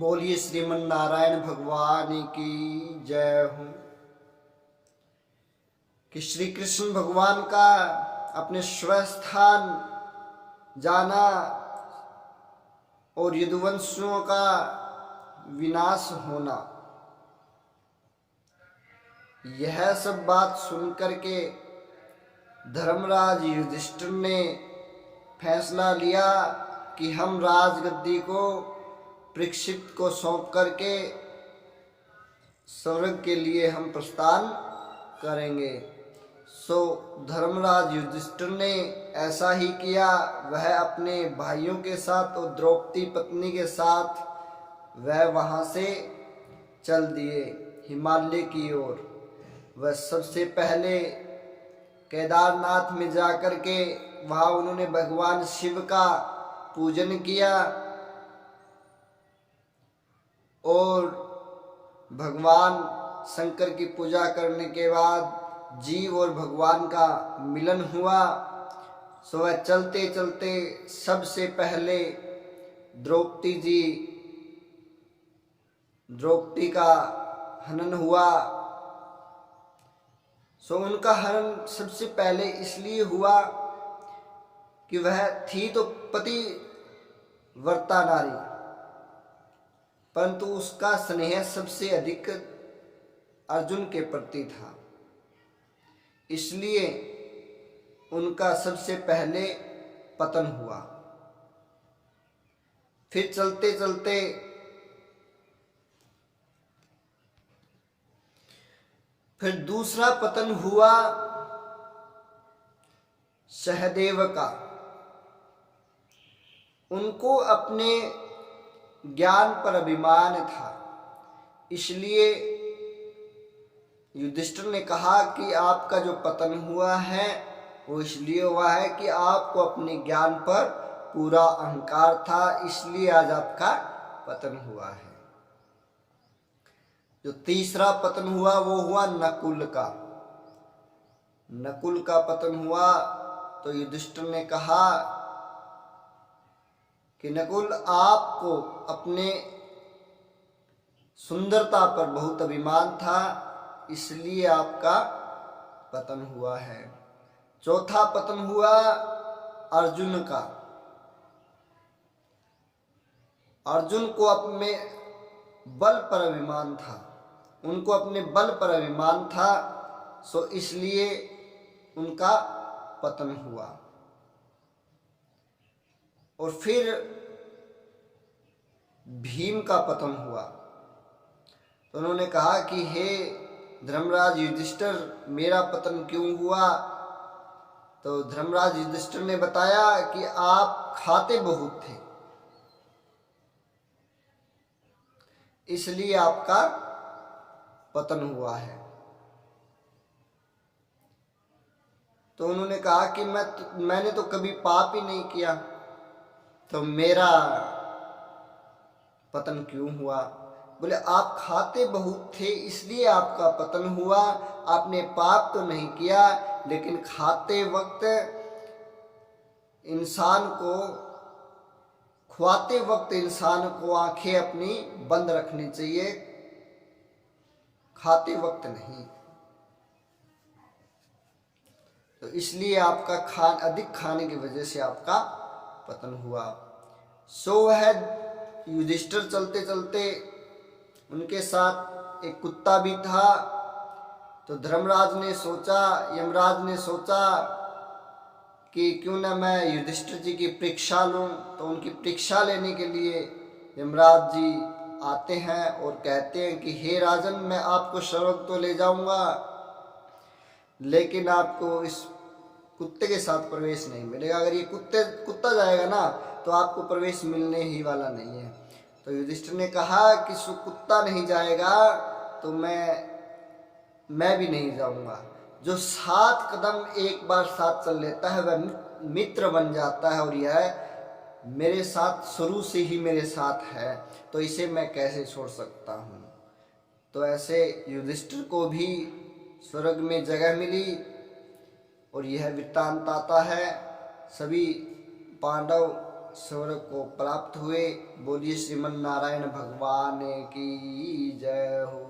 बोलिए श्रीमन नारायण भगवान की जय हो। कि श्री कृष्ण भगवान का अपने स्वस्थान जाना और यदुवंशियों का विनाश होना, यह सब बात सुनकर के धर्मराज युधिष्ठिर ने फैसला लिया कि हम राजगद्दी को परीक्षित को सौंप करके स्वर्ग के लिए हम प्रस्थान करेंगे। सो धर्मराज युधिष्ठिर ने ऐसा ही किया। वह अपने भाइयों के साथ और द्रौपदी पत्नी के साथ वह वहाँ से चल दिए हिमालय की ओर। वह सबसे पहले केदारनाथ में जाकर के वहाँ उन्होंने भगवान शिव का पूजन किया और भगवान शंकर की पूजा करने के बाद जीव और भगवान का मिलन हुआ। सो वह चलते चलते सबसे पहले द्रौपदी का हनन हुआ। सो उनका हनन सबसे पहले इसलिए हुआ कि वह थी तो पतिव्रता नारी, परंतु उसका स्नेह सबसे अधिक अर्जुन के प्रति था, इसलिए उनका सबसे पहले पतन हुआ। फिर चलते चलते फिर दूसरा पतन हुआ सहदेव का। उनको अपने ज्ञान पर अभिमान था, इसलिए युधिष्ठिर ने कहा कि आपका जो पतन हुआ है वो इसलिए हुआ है कि आपको अपने ज्ञान पर पूरा अहंकार था, इसलिए आज आपका पतन हुआ है। जो तीसरा पतन हुआ वो हुआ नकुल का। नकुल का पतन हुआ तो युधिष्ठिर ने कहा कि नकुल, आपको अपने सुंदरता पर बहुत अभिमान था, इसलिए आपका पतन हुआ है। चौथा पतन हुआ अर्जुन का। अर्जुन को अपने बल पर अभिमान था, उनको अपने बल पर अभिमान था, सो इसलिए उनका पतन हुआ। और फिर भीम का पतन हुआ। तो उन्होंने कहा कि हे धर्मराज युधिष्ठिर, मेरा पतन क्यों हुआ? तो धर्मराज युधिष्ठिर ने बताया कि आप खाते बहुत थे, इसलिए आपका पतन हुआ है। तो उन्होंने कहा कि मैंने तो कभी पाप ही नहीं किया, तो मेरा पतन क्यों हुआ? बोले आप खाते बहुत थे इसलिए आपका पतन हुआ, आपने पाप तो नहीं किया, लेकिन खाते वक्त खुआते वक्त इंसान को आंखें अपनी बंद रखनी चाहिए, खाते वक्त नहीं। तो इसलिए आपका अधिक खाने की वजह से आपका पतन हुआ। सो वह युधिष्ठिर चलते चलते उनके साथ एक कुत्ता भी था। तो धर्मराज ने सोचा, यमराज ने सोचा कि क्यों ना मैं युधिष्ठिर जी की परीक्षा लूं। तो उनकी परीक्षा लेने के लिए यमराज जी आते हैं और कहते हैं कि हे राजन, मैं आपको स्वर्ग तो ले जाऊंगा, लेकिन आपको इस कुत्ते के साथ प्रवेश नहीं मिलेगा। अगर ये कुत्ता जाएगा ना तो आपको प्रवेश मिलने ही वाला नहीं है। तो युधिष्ठिर ने कहा कि कुत्ता नहीं जाएगा तो मैं भी नहीं जाऊंगा। जो 7 कदम एक बार साथ चल लेता है वह मित्र बन जाता है, और यह मेरे साथ शुरू से ही मेरे साथ है, तो इसे मैं कैसे छोड़ सकता हूँ। तो ऐसे युधिष्ठिर को भी स्वर्ग में जगह मिली। और यह वृत्तांत आता है, सभी पांडव स्वर्ग को प्राप्त हुए। बोलिए श्रीमन नारायण भगवान की जय हो।